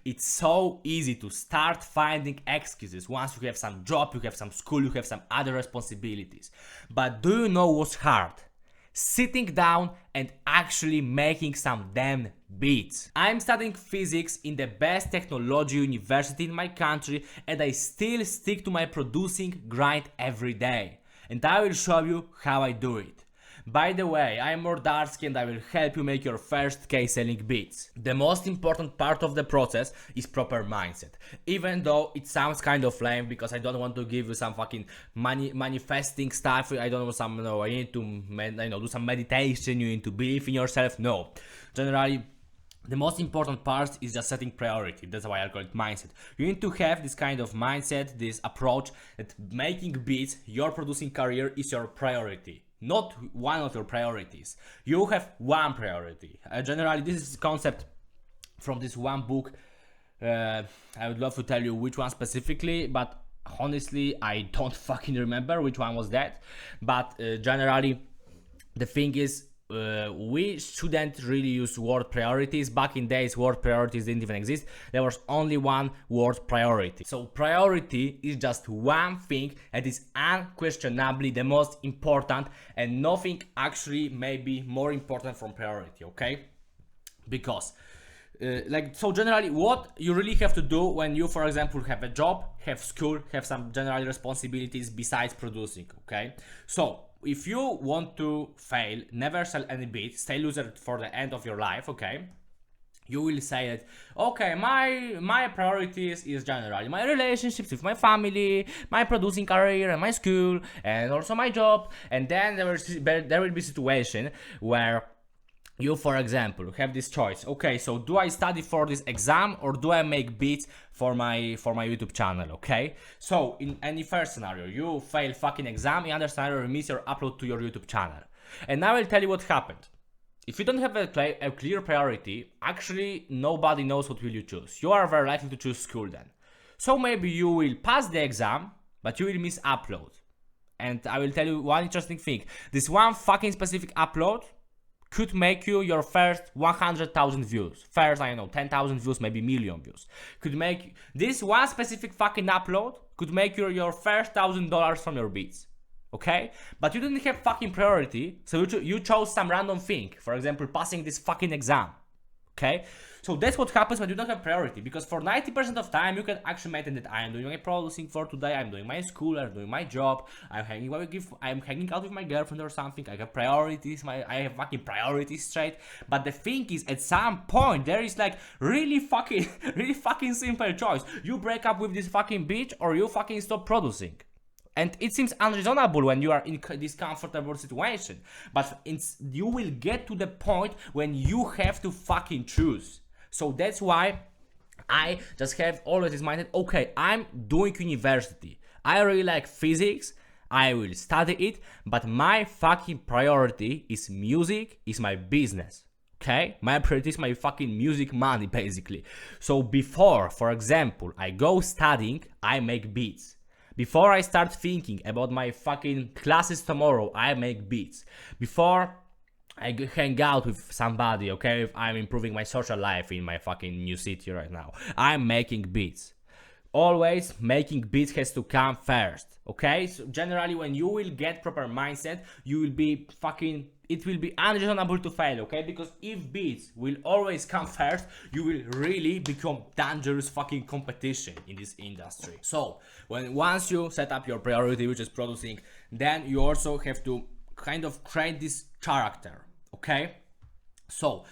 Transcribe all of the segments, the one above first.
It's so easy to start finding excuses once you have some job, you have some school, you have some other responsibilities. But do you know what's hard? Sitting down and actually making some damn beats. I'm studying physics in the best technology university in my country, and I still stick to my producing grind every day. And I will show you how I do it. By the way, I'm Mordarski and I will help you make your first K selling beats. The most important part of the process is proper mindset. Even though it sounds kind of lame because I don't want to give you some fucking manifesting stuff. I don't know some, I need to do some meditation, you need to believe in yourself. No. Generally, the most important part is just setting priority. That's why I call it mindset. You need to have this kind of mindset, this approach that making beats, your producing career is your priority. Not one of your priorities. You have one priority. Generally, this is a concept from this one book. I would love to tell you which one specifically, but honestly, I don't fucking remember which one was that. But generally, the thing is, we shouldn't really use word priorities. Back in days, word priorities didn't even exist. There was only one word priority. So priority is just one thing that is unquestionably the most important, and nothing actually may be more important from priority, okay? Because so generally what you really have to do when you, for example, have a job, have school, have some general responsibilities besides producing, okay? So if you want to fail, never sell any beat, stay loser for the end of your life, okay? You will say that, okay, my priorities is generally my relationships with my family, my producing career and my school, and also my job. And then there will be a situation where you, for example, have this choice. Okay, so do I study for this exam or do I make beats for my YouTube channel? Okay, so in any first scenario, you fail fucking exam. In other scenario, you miss your upload to your YouTube channel. And now I'll tell you what happened. If you don't have a clear priority, actually nobody knows what will you choose. You are very likely to choose school then. So maybe you will pass the exam, but you will miss upload. And I will tell you one interesting thing. This one fucking specific upload could make you your first 100,000 views. First, I don't know, 10,000 views, maybe million views. Could make this one specific fucking upload could make you your first $1,000 from your beats. Okay? But you didn't have fucking priority, so you chose some random thing. For example, passing this fucking exam. Okay? So that's what happens when you don't have priority, because for 90% of time you can actually maintain that I am doing my producing for today, I'm doing my school, I'm doing my job, I'm hanging out with my girlfriend or something. I have priorities, I have fucking priorities straight. But the thing is, at some point there is like really fucking simple choice. You break up with this fucking bitch or you fucking stop producing. And it seems unreasonable when you are in this comfortable situation. But you will get to the point when you have to fucking choose. So that's why I just have always this mindset, okay, I'm doing university. I really like physics. I will study it. But my fucking priority is music, is my business. Okay? My priority is my fucking music money, basically. So before, for example, I go studying, I make beats. Before I start thinking about my fucking classes tomorrow, I make beats. Before I hang out with somebody, okay, if I'm improving my social life in my fucking new city right now, I'm making beats. Always making beats has to come first, okay? So generally when you will get proper mindset, you will be fucking, it will be unreasonable to fail, okay? Because if beats will always come first, you will really become dangerous fucking competition in this industry. So once you set up your priority, which is producing, then you also have to kind of create this character, okay? So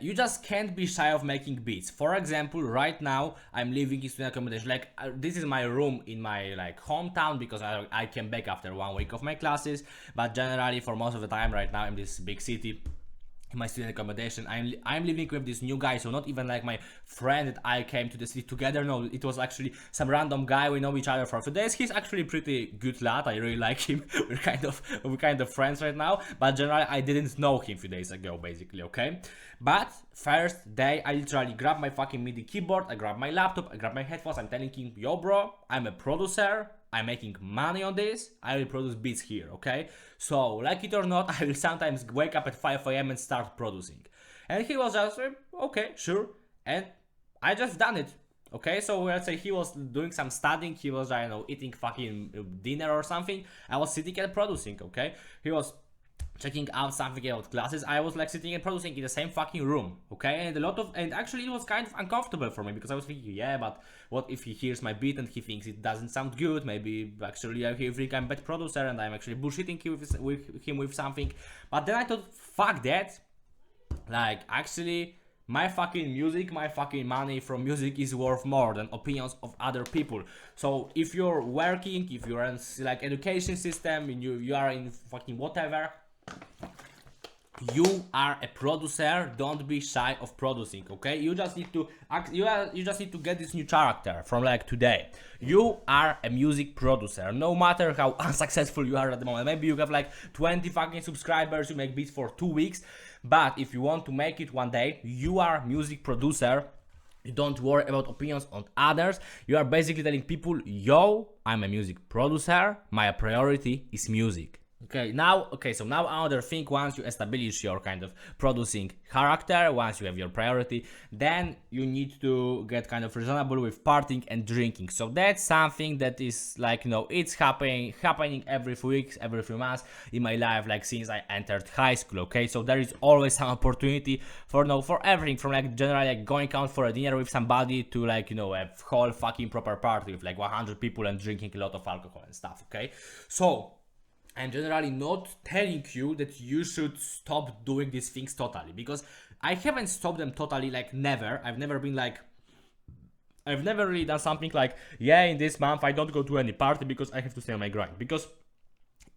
you just can't be shy of making beats. For example, right now I'm living in student accommodation. Like this is my room in my like hometown because I came back after 1 week of my classes. But generally, for most of the time right now in this big city, in my student accommodation, I'm living with this new guy. So not even like my friend that I came to the city together. No, it was actually some random guy. We know each other for a few days. He's actually pretty good lad. I really like him. We're kind of friends right now. But generally, I didn't know him a few days ago, basically. Okay. But first day, I literally grab my fucking MIDI keyboard. I grab my laptop. I grab my headphones. I'm telling him, yo, bro, I'm a producer. I'm making money on this. I will produce beats here, okay? So, like it or not, I will sometimes wake up at 5 AM and start producing. And he was just, okay, sure. And I just done it. Okay, so let's say he was doing some studying, he was, I don't know, eating fucking dinner or something. I was sitting and producing, okay? He was checking out something about classes. I was like sitting and producing in the same fucking room, okay? And actually it was kind of uncomfortable for me because I was thinking, yeah, but what if he hears my beat and he thinks it doesn't sound good? Maybe actually he think I'm a bad producer and I'm actually bullshitting him with something. But then I thought, fuck that. Like, actually, my fucking music, my fucking money from music is worth more than opinions of other people. So if you're working, if you're in like education system, and you are in fucking whatever, you are a producer. Don't be shy of producing, okay? You just need to you just need to get this new character from like today. You are a music producer, no matter how unsuccessful you are at the moment. Maybe you have like 20 fucking subscribers, you make beats for 2 weeks, but if you want to make it one day, you are music producer. You don't worry about opinions on others. You are basically telling people, yo, I'm a music producer, my priority is music. So now another thing, once you establish your kind of producing character, once you have your priority, then you need to get kind of reasonable with partying and drinking. So that's something that is like, it's happening every few weeks, every few months in my life, like since I entered high school, okay? So there is always some opportunity for everything, from like generally like going out for a dinner with somebody to like, a whole fucking proper party with like 100 people and drinking a lot of alcohol and stuff, okay? So I'm generally not telling you that you should stop doing these things totally, because I haven't stopped them totally, like never. I've never really done something like, yeah, in this month I don't go to any party because I have to stay on my grind. Because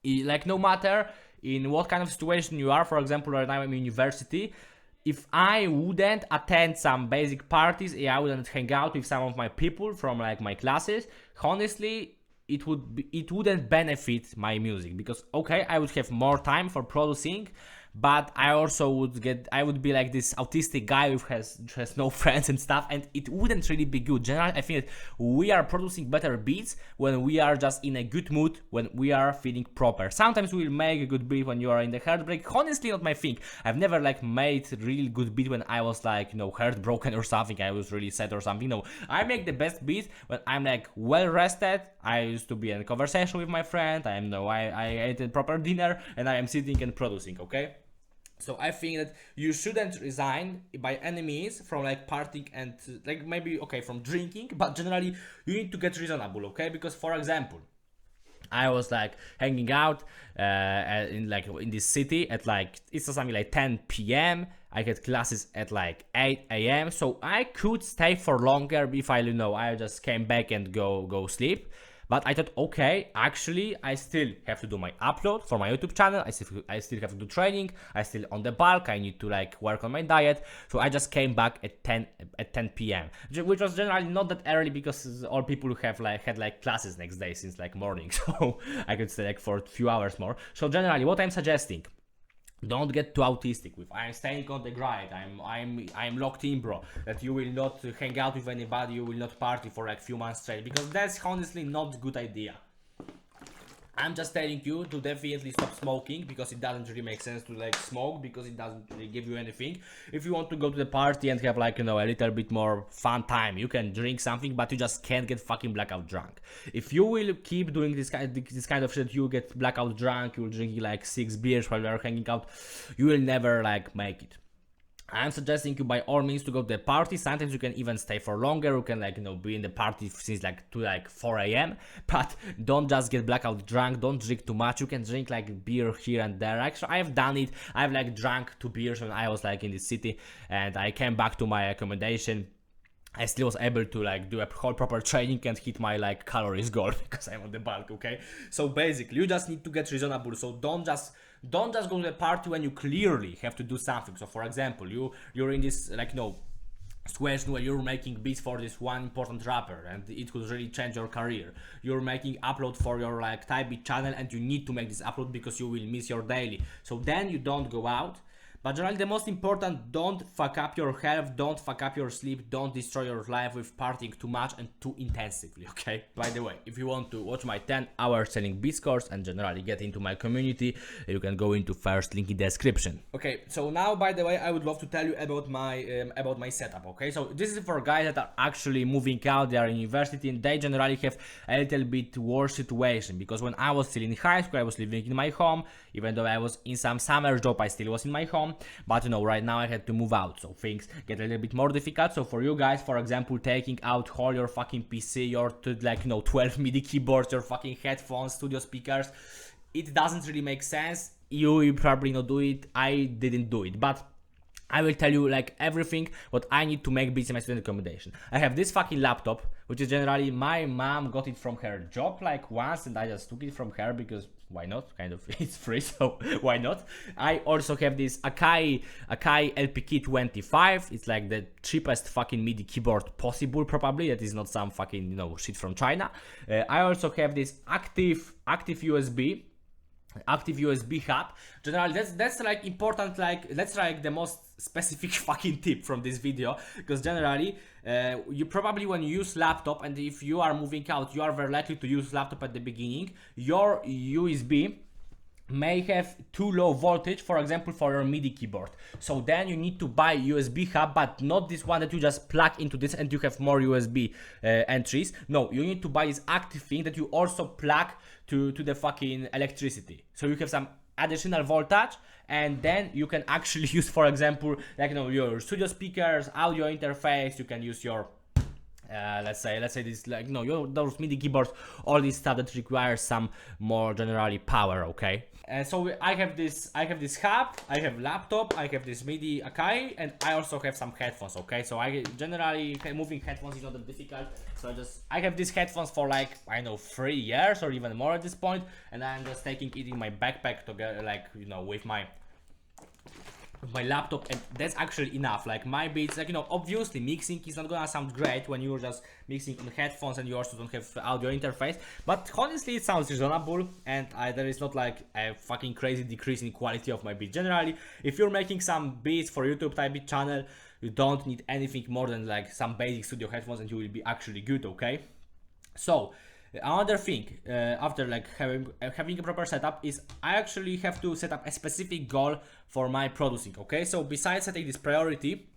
like no matter in what kind of situation you are, for example, right now I'm in university, if I wouldn't attend some basic parties, I wouldn't hang out with some of my people from like my classes, honestly, it wouldn't benefit my music, because okay, I would have more time for producing, but I also would be like this autistic guy who has no friends and stuff, and it wouldn't really be good. Generally, I think that we are producing better beats when we are just in a good mood, when we are feeling proper. Sometimes we'll make a good beat when you are in the heartbreak. Honestly, not my thing. I've never like made really good beat when I was like, heartbroken or something. I was really sad or something. No, I make the best beat when I'm like well rested. I used to be in a conversation with my friend. I ate a proper dinner and I am sitting and producing, okay? So I think that you shouldn't resign by any means from like partying and like maybe okay from drinking, but generally you need to get reasonable, okay? Because for example, I was like hanging out in this city at like it's something like 10 p.m. I had classes at like 8 a.m. So I could stay for longer if I just came back and go sleep. But I thought, okay, actually, I still have to do my upload for my YouTube channel. I still have to do training. I still on the bulk. I need to like work on my diet. So I just came back at 10 p.m., which was generally not that early because all people who had like classes next day since like morning. So I could stay like for a few hours more. So generally, what I'm suggesting, don't get too autistic with I'm staying on the grind, I'm locked in, bro, that you will not hang out with anybody, you will not party for like few months straight, because that's honestly not a good idea. I'm just telling you to definitely stop smoking, because it doesn't really make sense to like smoke, because it doesn't really give you anything. If you want to go to the party and have like a little bit more fun time, you can drink something, but you just can't get fucking blackout drunk. If you will keep doing this kind of shit, you get blackout drunk, you'll drink like 6 beers while you're hanging out, you will never like make it. I'm suggesting you by all means to go to the party. Sometimes you can even stay for longer. You can be in the party since like to like 4 a.m. But don't just get blackout drunk. Don't drink too much. You can drink like beer here and there. Actually, I have done it. I've like drank 2 beers when I was like in the city, and I came back to my accommodation. I still was able to like do a whole proper training and hit my like calories goal because I'm on the bulk, okay? So basically, you just need to get reasonable. So don't just go to the party when you clearly have to do something. So for example, you're in this like situation where you're making beats for this one important rapper and it could really change your career. You're making upload for your like type beat channel and you need to make this upload because you will miss your daily. So then you don't go out. But generally, the most important, don't fuck up your health, don't fuck up your sleep, don't destroy your life with partying too much and too intensively, okay? By the way, if you want to watch my 10-hour selling beats course and generally get into my community, you can go into first link in the description. Okay, so now, by the way, I would love to tell you about my setup, okay? So this is for guys that are actually moving out, they are in university, and they generally have a little bit worse situation, because when I was still in high school, I was living in my home. Even though I was in some summer job, I still was in my home. But you know, right now I had to move out, so things get a little bit more difficult. So for you guys, for example, taking out all your fucking PC, your 12 MIDI keyboards, your fucking headphones, studio speakers, it doesn't really make sense. You probably not do it. I didn't do it, but I will tell you like everything what I need to make beats in my student accommodation. I have this fucking laptop, which is generally my mom got it from her job like once, and I just took it from her because why not? Kind of, it's free, so why not? I also have this Akai LPK 25. It's like the cheapest fucking MIDI keyboard possible, probably. That is not some fucking, you know, shit from China. I also have this active USB hub. Generally, that's like important, like that's like the most specific fucking tip from this video, because generally you probably, when you use laptop, and if you are moving out, you are very likely to use laptop at the beginning, your USB may have too low voltage, for example, for your MIDI keyboard. So then you need to buy USB hub, but not this one that you just plug into this and you have more USB entries. No, you need to buy this active thing that you also plug to the fucking electricity. So you have some additional voltage, and then you can actually use, for example, like, you know, your studio speakers, audio interface. You can use your let's say this, like, no, those MIDI keyboards, all this stuff that requires some more generally power, okay? And so I have this hub, I have laptop, I have this MIDI Akai, and I also have some headphones, okay? So I generally, moving headphones is not that difficult. So I have these headphones for like, I know, 3 years or even more at this point, and I'm just taking it in my backpack together, like, you know, with my laptop, and that's actually enough. Like my beats, like, you know, obviously mixing is not gonna sound great when you're just mixing on headphones and you also don't have audio interface, but honestly it sounds reasonable, and there is not like a fucking crazy decrease in quality of my beat. Generally, if you're making some beats for YouTube type beat channel, you don't need anything more than like some basic studio headphones, and you will be actually good, okay? So another thing, after like having a proper setup, is I actually have to set up a specific goal for my producing, okay? So besides setting this priority,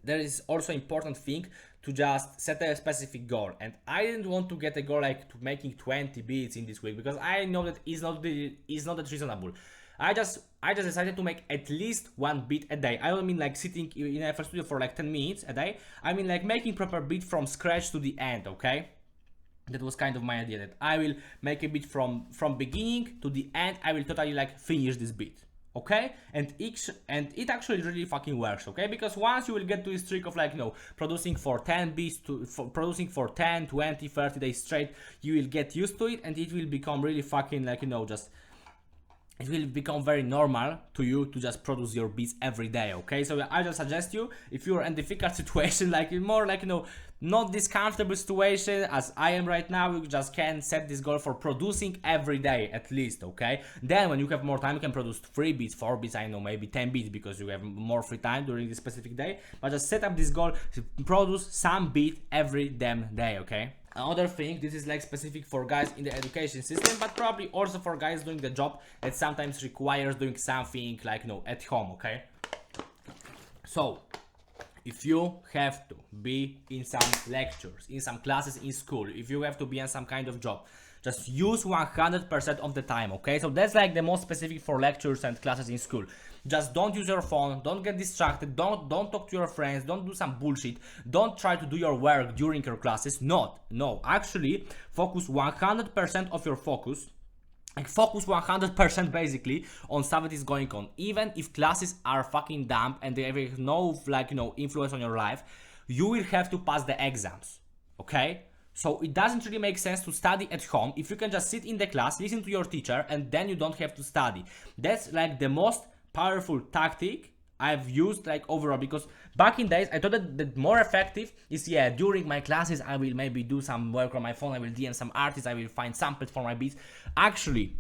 there is also important thing to just set a specific goal. And I didn't want to get a goal like to making 20 beats in this week, because I know that is not that reasonable. I just decided to make at least 1 beat a day. I don't mean like sitting in a FL Studio for like 10 minutes a day. I mean like making proper beat from scratch to the end, okay? That was kind of my idea, that I will make a beat from beginning to the end. I will totally like finish this beat, okay? And it actually really fucking works, okay? Because once you will get to this trick of like, you know, producing for 10 beats, producing for 10, 20, 30 days straight, you will get used to it, and it will become really fucking like, you know, just it will become very normal to you to just produce your beats every day, okay? So I just suggest you, if you're in a difficult situation, like more like, you know, not this comfortable situation as I am right now, you just can set this goal for producing every day at least, okay? Then when you have more time, you can produce 3 beats, 4 beats, I know, maybe 10 beats, because you have more free time during this specific day. But just set up this goal to produce some beat every damn day, okay? Another thing, this is like specific for guys in the education system, but probably also for guys doing the job that sometimes requires doing something like, you know, at home, okay? So if you have to be in some lectures, in some classes in school, if you have to be on some kind of job, just use 100% of the time, okay? So that's like the most specific for lectures and classes in school. Just don't use your phone, don't get distracted, don't talk to your friends, don't do some bullshit, don't try to do your work during your classes. No, actually focus 100% of your focus. Like focus 100% basically on stuff that is going on. Even if classes are fucking dumb and they have no, like, you know, influence on your life, you will have to pass the exams, okay? So it doesn't really make sense to study at home if you can just sit in the class, listen to your teacher, and then you don't have to study. That's like the most powerful tactic I've used like overall, because back in days I thought that the more effective is, yeah, during my classes I will maybe do some work on my phone, I will DM some artists, I will find samples for my beats. Actually,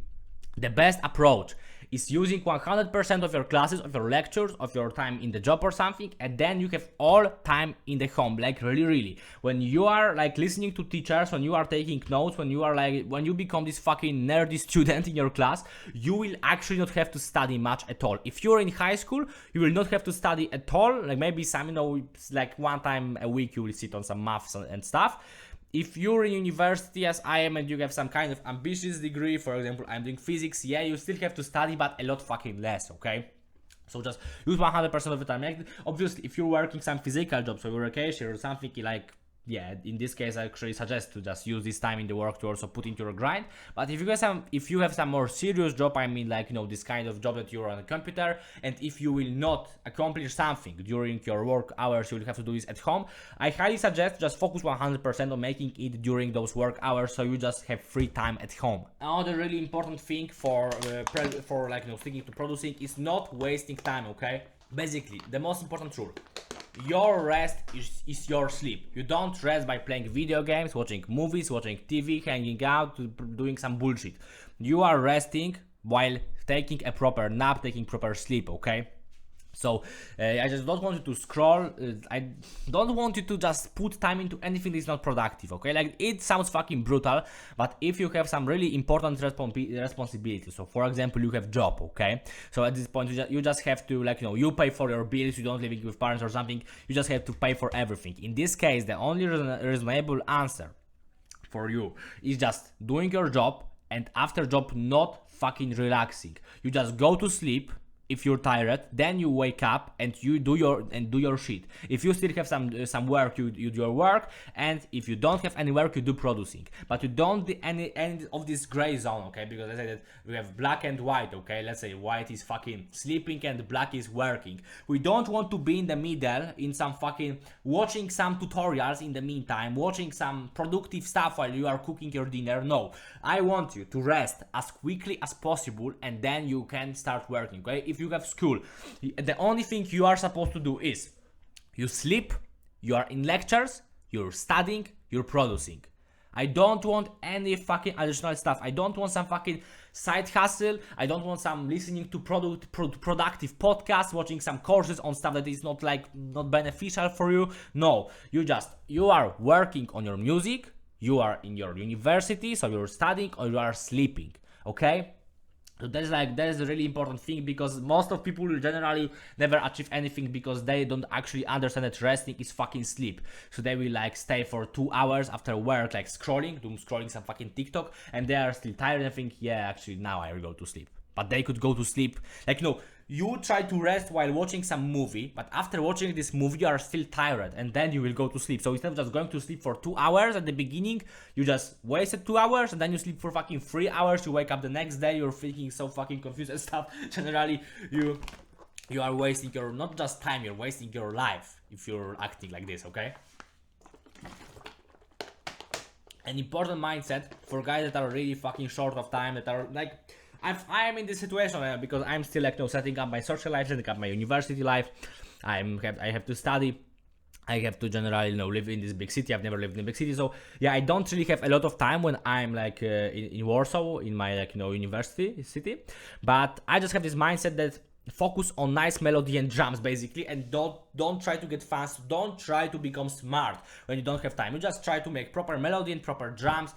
The best approach is using 100% of your classes, of your lectures, of your time in the job or something, and then you have all time in the home, like really. When you are like listening to teachers, when you are taking notes, when you become this fucking nerdy student in your class, you will actually not have to study much at all. If you're in high school, you will not have to study at all, like maybe some, like one time a week you will sit on some maths and stuff. If you're in university as I am and you have some kind of ambitious degree, for example, I'm doing physics, yeah, you still have to study, but a lot fucking less, okay? So just use 100% of the time. Like, obviously, if you're working some physical jobs, so you're a cashier or something like, yeah, in this case, I actually suggest to just use this time in the work to also put into your grind. But if you have some more serious job, I mean, like, this kind of job that you're on a computer, and if you will not accomplish something during your work hours, you will have to do this at home. I highly suggest just focus 100% on making it during those work hours, so you just have free time at home. Another really important thing for sticking to producing is not wasting time. Okay, basically the most important rule. Your rest is your sleep. You don't rest by playing video games, watching movies, watching TV, hanging out, doing some bullshit. You are resting while taking a proper nap, taking proper sleep, okay? So I just don't want you to scroll. I don't want you to just put time into anything that's not productive, okay? Like, it sounds fucking brutal, but if you have some really important responsibilities, so for example, you have job, okay? So at this point, you just have to, you pay for your bills, you don't live with parents or something, you just have to pay for everything. In this case, the only reasonable answer for you is just doing your job, and after job, not fucking relaxing. You just go to sleep. If you're tired, then you wake up and you do your shit. If you still have some work, you do your work, and if you don't have any work, you do producing. But you don't do any of this gray zone, okay? Because I said that we have black and white, okay? Let's say white is fucking sleeping and black is working. We don't want to be in the middle, in some fucking watching some tutorials in the meantime, watching some productive stuff while you are cooking your dinner. No, I want you to rest as quickly as possible, and then you can start working, okay? If you have school, the only thing you are supposed to do is you sleep, you are in lectures, you're studying, you're producing. I don't want any fucking additional stuff. I don't want some fucking side hustle. I don't want some listening to productive podcasts, watching some courses on stuff that is not beneficial for you. No, you are working on your music, you are in your university, so you're studying or you are sleeping, okay? So that is a really important thing, because most of people will generally never achieve anything because they don't actually understand that resting is fucking sleep. So they will stay for 2 hours after work, scrolling some fucking TikTok, and they are still tired and think, yeah, actually now I will go to sleep. But they could go to sleep. You try to rest while watching some movie, but after watching this movie, you are still tired, and then you will go to sleep. So instead of just going to sleep for 2 hours at the beginning, you just wasted 2 hours, and then you sleep for fucking 3 hours. You wake up the next day, you're freaking so fucking confused and stuff. Generally, you are wasting your, not just time, you're wasting your life if you're acting like this, okay? An important mindset for guys that are really fucking short of time, that are I am in this situation because I'm still setting up my social life, setting up my university life. I have to study. I have to generally live in this big city. I've never lived in a big city, so yeah, I don't really have a lot of time when I'm in Warsaw, in my university city. But I just have this mindset that focus on nice melody and drums basically, and don't try to get fast. Don't try to become smart when you don't have time. You just try to make proper melody and proper drums.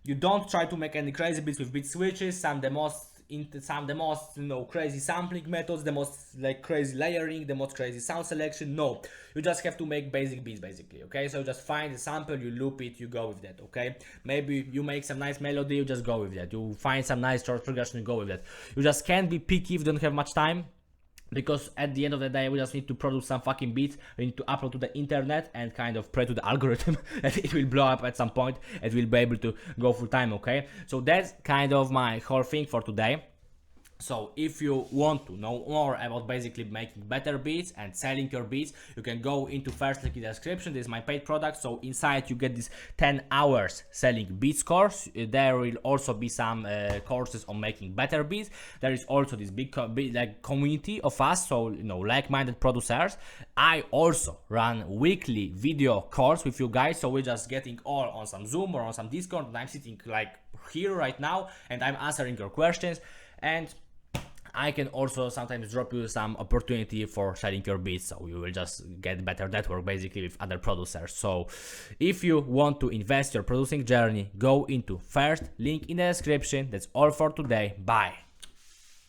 You don't try to make any crazy beats with beat switches, some the most crazy sampling methods, the most crazy layering, the most crazy sound selection. No, you just have to make basic beats basically, okay? So just find a sample, you loop it, you go with that, okay? Maybe you make some nice melody, you just go with that. You find some nice chord progression, you go with that. You just can't be picky if you don't have much time. Because at the end of the day, we just need to produce some fucking beats, we need to upload to the internet and kind of pray to the algorithm that it will blow up at some point and we'll be able to go full time, okay? So that's kind of my whole thing for today. So if you want to know more about basically making better beats and selling your beats, you can go into first link in the description. This is my paid product. So inside you get this 10 hours selling beats course. There will also be some courses on making better beats. There is also this big community of us, so like-minded producers. I also run weekly video calls with you guys, so we're just getting all on some Zoom or on some Discord, and I'm sitting here right now and I'm answering your questions. And I can also sometimes drop you some opportunity for selling your beats, so you will just get better network basically with other producers. So if you want to invest your producing journey, go into first link in the description. That's all for today. Bye.